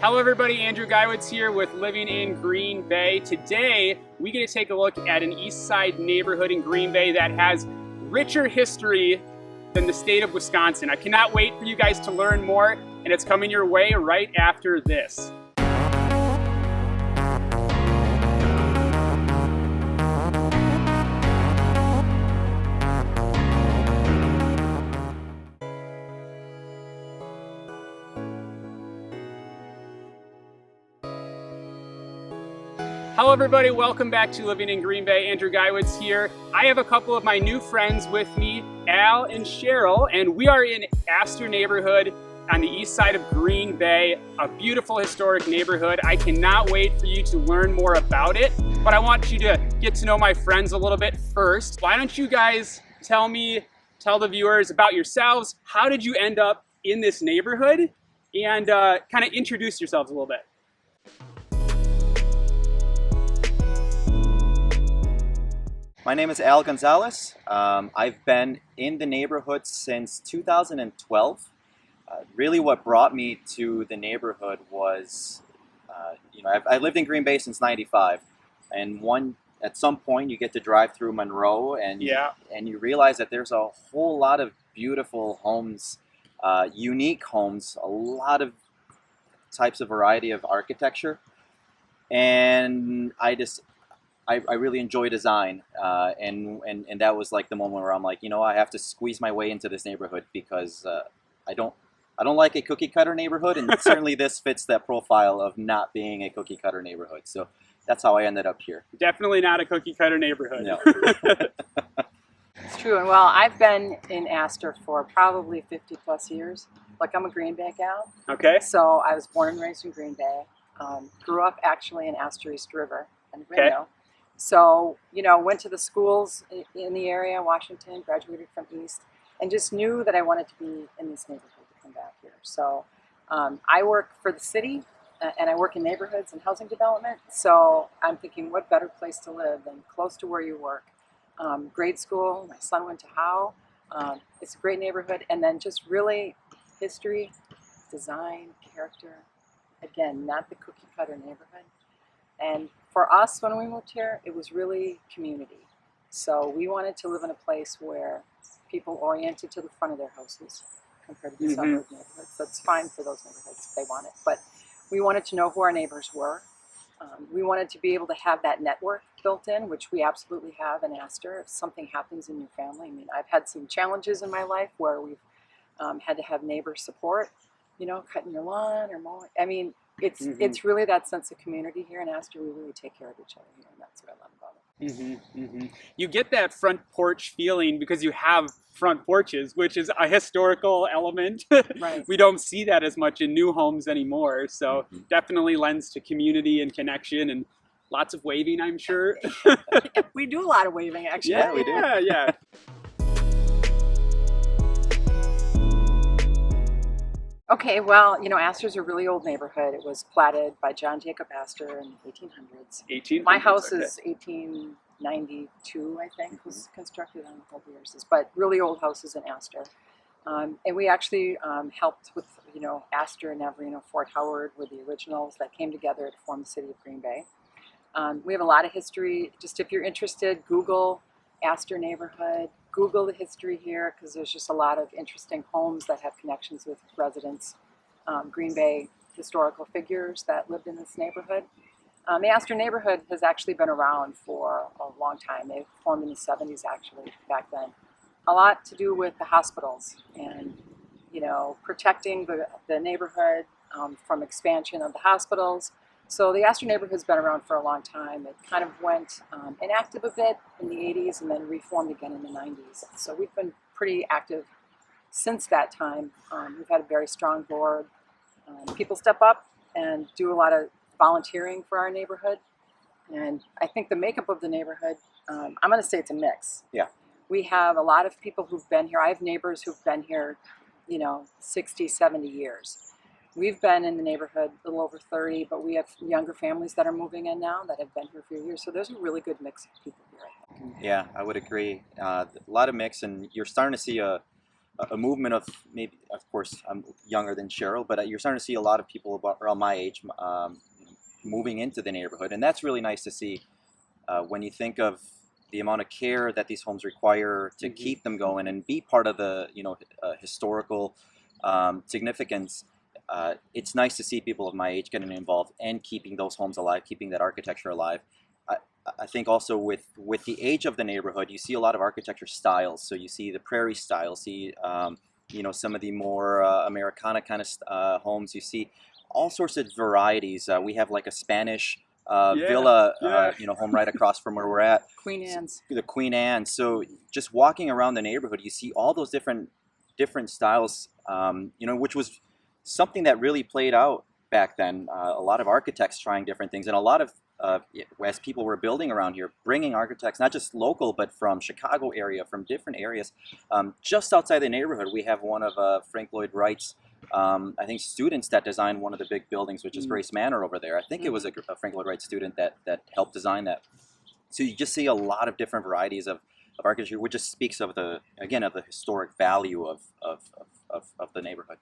Hello everybody, Andrew Guywood's here with Living in Green Bay. Today, we get to take a look at an East Side neighborhood in Green Bay that has richer history than the state of Wisconsin. I cannot wait for you guys to learn more, and it's coming your way right after this. Hello everybody, welcome back to Living in Green Bay. Andrew Guywood's here. I have a couple of my new friends with me, Al and Cheryl, and we are in Astor neighborhood on the east side of Green Bay, a beautiful historic neighborhood. I cannot wait for you to learn more about it, but I want you to get to know my friends a little bit first. Why don't you guys tell the viewers about yourselves, how did you end up in this neighborhood, and kind of introduce yourselves a little bit. My name is Al Gonzalez. I've been in the neighborhood since 2012. Really what brought me to the neighborhood was, I've lived in Green Bay since '95, and at some point you get to drive through Monroe and you realize that there's a whole lot of beautiful homes, unique homes, a lot of types of variety of architecture, and I really enjoy design, and that was like the moment where I'm like, I have to squeeze my way into this neighborhood because I don't like a cookie cutter neighborhood, and certainly this fits that profile of not being a cookie cutter neighborhood. So that's how I ended up here. Definitely not a cookie cutter neighborhood. No. It's true, and well, I've been in Astor for probably 50 plus years. Like, I'm a Green Bay gal. Okay. So I was born and raised in Green Bay. Grew up actually in Astor East River and Reno. Okay. So, went to the schools in the area, Washington, graduated from East, and just knew that I wanted to be in this neighborhood to come back here. So I work for the city, and I work in neighborhoods and housing development. So I'm thinking, what better place to live than close to where you work? Grade school, my son went to Howe. It's a great neighborhood. And then just really history, design, character. Again, not the cookie cutter neighborhood. And for us, when we moved here, it was really community. So we wanted to live in a place where people oriented to the front of their houses compared to the suburb neighborhoods. That's fine for those neighborhoods if they want it. But we wanted to know who our neighbors were. We wanted to be able to have that network built in, which we absolutely have in Astor. If something happens in your family, I've had some challenges in my life where we've had to have neighbor support, cutting your lawn or mowing. It's really that sense of community here in Astor. We really take care of each other here, and that's what I love about it. You get that front porch feeling because you have front porches, which is a historical element. Right. We don't see that as much in new homes anymore, so definitely lends to community and connection and lots of waving, I'm sure. We do a lot of waving, actually. Yeah, we do. Yeah. Okay, well, Astor's a really old neighborhood. It was platted by John Jacob Astor in the 1800s. My house is 1892, I think, was constructed. I don't know what the years is, but really old houses in Astor. And we actually helped with, Astor, Navarino, Fort Howard were the originals that came together to form the city of Green Bay. We have a lot of history. Just if you're interested, Google Astor neighborhood. Google the history here because there's just a lot of interesting homes that have connections with residents, Green Bay historical figures that lived in this neighborhood. The Astor neighborhood has actually been around for a long time. They formed in the 70s actually, back then. A lot to do with the hospitals and, protecting the neighborhood from expansion of the hospitals. So the Astor neighborhood has been around for a long time. It kind of went inactive a bit in the 80s and then reformed again in the 90s. So we've been pretty active since that time. We've had a very strong board. People step up and do a lot of volunteering for our neighborhood. And I think the makeup of the neighborhood, I'm going to say it's a mix. Yeah. We have a lot of people who've been here. I have neighbors who've been here, 60, 70 years. We've been in the neighborhood a little over 30, but we have younger families that are moving in now that have been here for years. So there's a really good mix of people here, I think. Yeah, I would agree. A lot of mix, and you're starting to see a a movement of, maybe, of course, I'm younger than Cheryl, but you're starting to see a lot of people around my age moving into the neighborhood, and that's really nice to see. When you think of the amount of care that these homes require to keep them going and be part of the historical significance, it's nice to see people of my age getting involved and keeping those homes alive, keeping that architecture alive. I think also with the age of the neighborhood, you see a lot of architecture styles. So you see the prairie style, see some of the more Americana kind of homes. You see all sorts of varieties. We have like a Spanish villa, home right across from where we're at. Queen Anne's. The Queen Anne's. So just walking around the neighborhood, you see all those different styles. Which was something that really played out back then. A lot of architects trying different things, and a lot of as people were building around here, bringing architects, not just local, but from Chicago area, from different areas. Just outside the neighborhood, we have one of Frank Lloyd Wright's, I think, students that designed one of the big buildings, which is Grace Manor over there. I think it was a Frank Lloyd Wright student that helped design that. So you just see a lot of different varieties of architecture, which just speaks of the historic value of the neighborhood.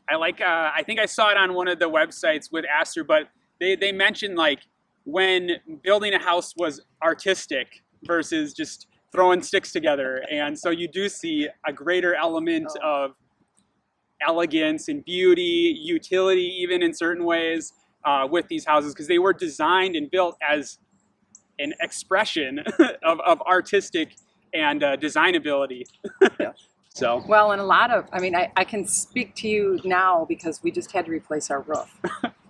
I think I saw it on one of the websites with Astor, but they mentioned like when building a house was artistic versus just throwing sticks together. And so you do see a greater element of elegance and beauty, utility even in certain ways with these houses, because they were designed and built as an expression of artistic and design ability. Yeah. So well, and I can speak to you now because we just had to replace our roof.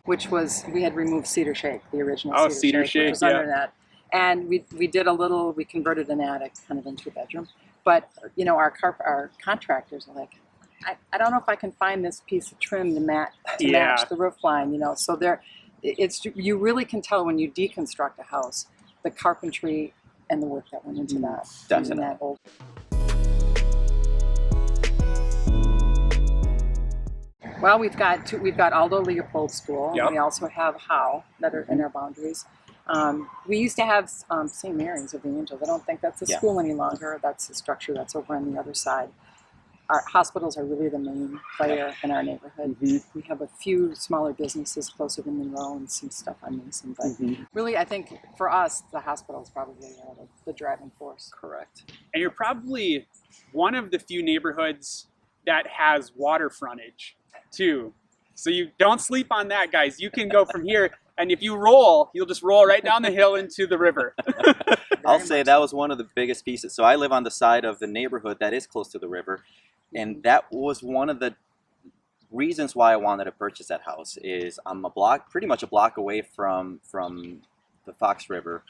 We had removed cedar shake, the original cedar shake, which was under that. And we converted an attic kind of into a bedroom. But, our contractors are like, I don't know if I can find this piece of trim to match the roof line, So you really can tell when you deconstruct a house, the carpentry and the work that went into that. Definitely. That old. Well, we've got Aldo Leopold School. Yep. We also have Howe that are in our boundaries. We used to have St. Mary's of the Angels. I don't think that's a school any longer. That's a structure that's over on the other side. Our hospitals are really the main player in our neighborhood. We have a few smaller businesses closer to Monroe and some stuff on Mason. But really, I think for us, the hospital is probably the driving force. Correct. And you're probably one of the few neighborhoods that has water frontage too. So you don't sleep on that, guys. You can go from here, and if you roll, you'll just roll right down the hill into the river. I'll say that was one of the biggest pieces. So I live on the side of the neighborhood that is close to the river, and that was one of the reasons why I wanted to purchase that house. Is I'm pretty much a block away from the Fox River.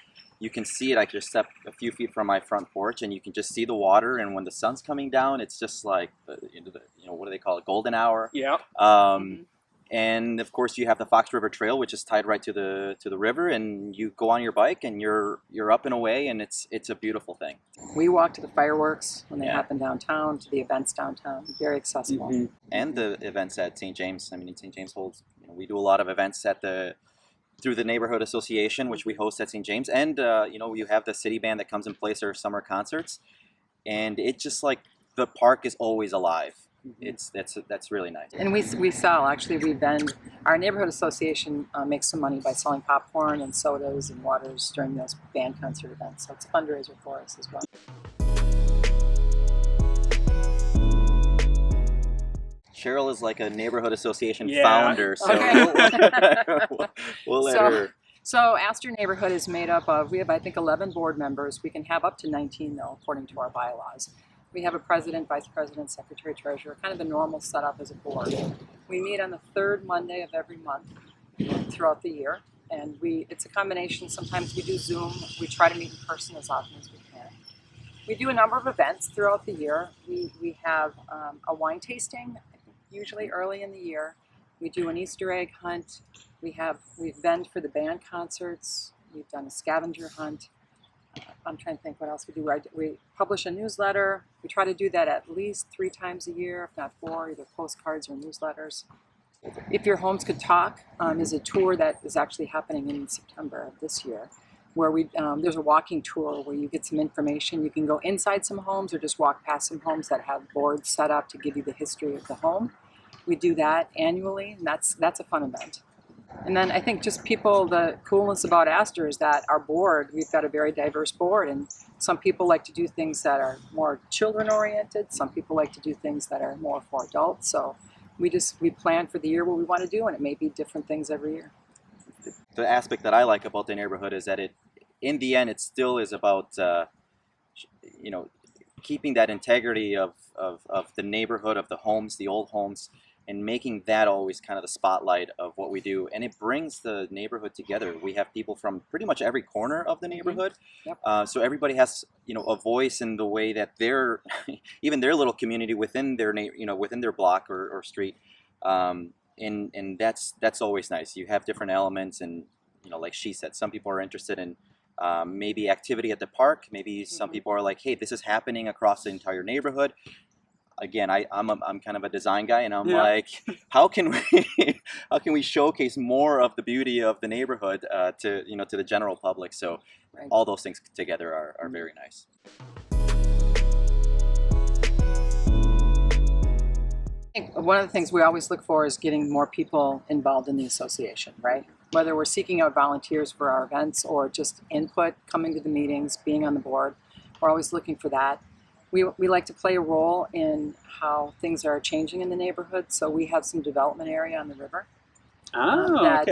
You can see it. I just step a few feet from my front porch, and you can just see the water. And when the sun's coming down, it's just like what do they call it? Golden hour. Yeah. And of course, you have the Fox River Trail, which is tied right to the river, and you go on your bike, and you're up and away, and it's a beautiful thing. We walk to the fireworks when they happen downtown, to the events downtown. Very accessible. And the events at St. James. I mean, St. James holds. We do a lot of events through the neighborhood association, which we host at St. James, and you have the city band that comes and plays their summer concerts, and it's just like the park is always alive. That's really nice. And we sell, actually, we vend. Our neighborhood association makes some money by selling popcorn and sodas and waters during those band concert events. So it's a fundraiser for us as well. Cheryl is like a neighborhood association founder, so we'll let her. So Astor Neighborhood is made up of, we have I think 11 board members. We can have up to 19 though, according to our bylaws. We have a president, vice president, secretary, treasurer, kind of the normal setup as a board. We meet on the third Monday of every month throughout the year, and it's a combination. Sometimes we do Zoom. We try to meet in person as often as we can. We do a number of events throughout the year. We have a wine tasting, usually early in the year. We do an Easter egg hunt. We vend for the band concerts. We've done a scavenger hunt. I'm trying to think what else we do. We publish a newsletter. We try to do that at least 3 times a year, if not 4, either postcards or newsletters. If Your Homes Could Talk is a tour that is actually happening in September of this year, where there's a walking tour where you get some information. You can go inside some homes or just walk past some homes that have boards set up to give you the history of the home. We do that annually, and that's a fun event. And then I think just the coolness about Astor is that our board, we've got a very diverse board, and some people like to do things that are more children-oriented. Some people like to do things that are more for adults. So we plan for the year what we want to do, and it may be different things every year. The aspect that I like about the neighborhood is that in the end, it still is about, keeping that integrity of the neighborhood, of the homes, the old homes, and making that always kind of the spotlight of what we do. And it brings the neighborhood together. We have people from pretty much every corner of the neighborhood. Yep. So everybody has, a voice in the way that even their little community within their, within their block or street. And that's always nice. You have different elements, and like she said, some people are interested in maybe activity at the park. Maybe some people are like, hey, this is happening across the entire neighborhood. Again, I'm kind of a design guy, and I'm like, how can we showcase more of the beauty of the neighborhood to the general public? So all those things together are very nice. I think one of the things we always look for is getting more people involved in the association, right? Whether we're seeking out volunteers for our events or just input, coming to the meetings, being on the board, we're always looking for that. We like to play a role in how things are changing in the neighborhood, so we have some development area on the river that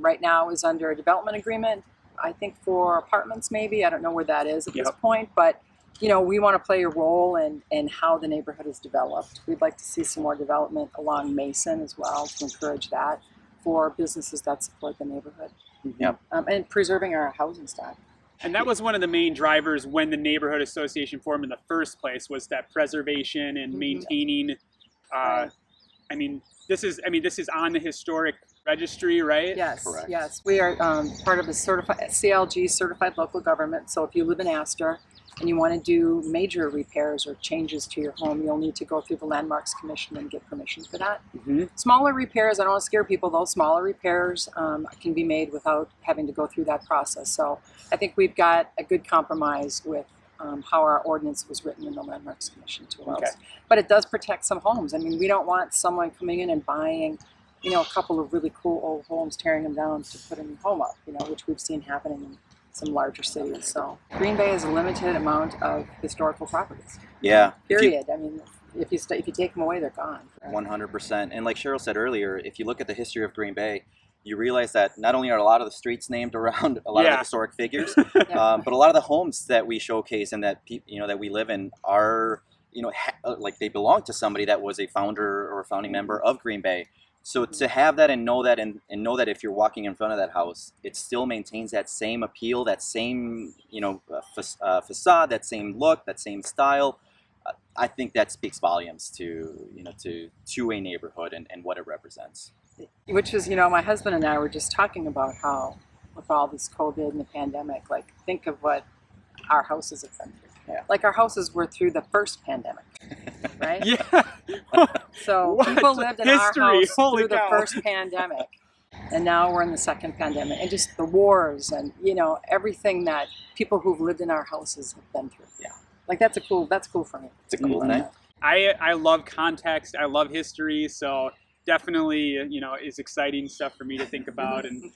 right now is under a development agreement, I think for apartments maybe. I don't know where that is at this point, but we want to play a role in how the neighborhood is developed. We'd like to see some more development along Mason as well to encourage that for businesses that support the neighborhood. And preserving our housing stock. And that was one of the main drivers when the neighborhood association formed in the first place, was that preservation and maintaining. This is on the historic registry, right? Yes, correct. Yes. We are part of the CLG certified local government. So if you live in Astor and you want to do major repairs or changes to your home, you'll need to go through the Landmarks Commission and get permission for that. Smaller repairs, I don't want to scare people though, smaller repairs can be made without having to go through that process. So I think we've got a good compromise with how our ordinance was written in the Landmarks Commission to us. But it does protect some homes. I mean, we don't want someone coming in and buying a couple of really cool old homes, tearing them down to put a new home up, which we've seen happening in some larger cities. So Green Bay has a limited amount of historical properties. Yeah. Period. If you take them away, they're gone. 100%. And like Cheryl said earlier, if you look at the history of Green Bay, you realize that not only are a lot of the streets named around a lot of the historic figures, but a lot of the homes that we showcase and that that we live in are like they belong to somebody that was a founder or a founding member of Green Bay. So to have that and know that know that if you're walking in front of that house, it still maintains that same appeal, that same facade, that same look, that same style. I think that speaks volumes to a neighborhood and what it represents. Which is, my husband and I were just talking about how with all this COVID and the pandemic, like think of what our houses have been through. Like our houses were through the first pandemic, right? So people lived in our house through the first pandemic, and now we're in the second pandemic, and just the wars and everything that people who've lived in our houses have been through. Like that's cool for me. It's a cool thing. I love context. I love history. So definitely, is exciting stuff for me to think about and.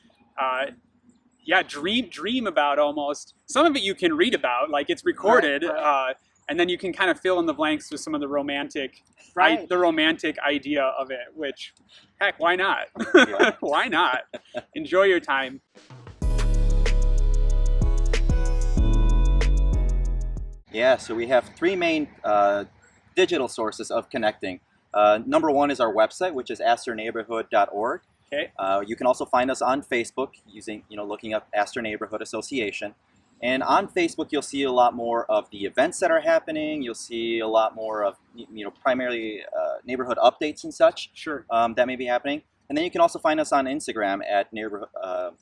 Dream about almost. Some of it you can read about, like it's recorded, and then you can kind of fill in the blanks with some of the romantic, the romantic idea of it. Which, heck, why not? Why not? Enjoy your time. Yeah, so we have three main digital sources of connecting. Number one is our website, which is astorneighborhood.org. You can also find us on Facebook using, looking up Astor Neighborhood Association. And on Facebook, you'll see a lot more of the events that are happening. You'll see a lot more of, primarily neighborhood updates and such. That may be happening. And then you can also find us on Instagram at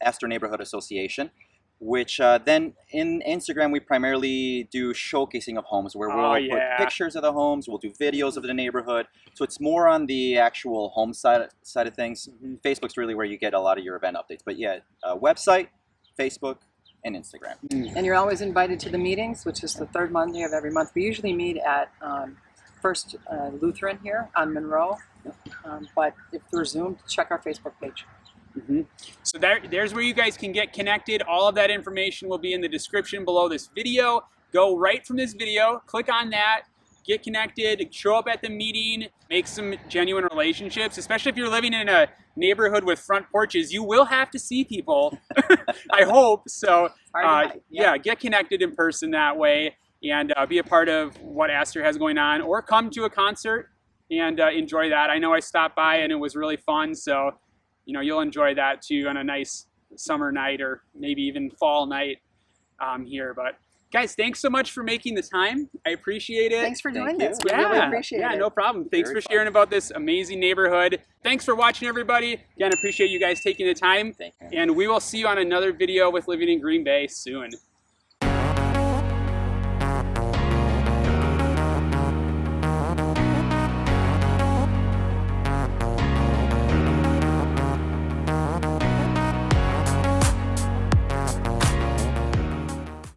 Astor Neighborhood Association, which then in Instagram, we primarily do showcasing of homes where we'll put pictures of the homes, we'll do videos of the neighborhood. So it's more on the actual home side of things. Facebook's really where you get a lot of your event updates. But website, Facebook, and Instagram. And you're always invited to the meetings, which is the third Monday of every month. We usually meet at First Lutheran here on Monroe, but if we're Zoom, check our Facebook page. So there's where you guys can get connected. All of that information will be in the description below this video. Go right from this video, click on that, get connected, show up at the meeting, make some genuine relationships, especially if you're living in a neighborhood with front porches. You will have to see people, I hope. So yeah, get connected in person that way, and be a part of what Astor has going on, or come to a concert and enjoy that. I know I stopped by and it was really fun, so you know, you'll enjoy that too on a nice summer night or maybe even fall night here. But guys, thanks so much for making the time. I appreciate it. Thanks for doing this. We Yeah, really appreciate it. Yeah, no problem. Thanks Very for sharing about this amazing neighborhood. Thanks for watching, everybody. Again, appreciate you guys taking the time. Thank you. And we will see you on another video with Living in Green Bay soon.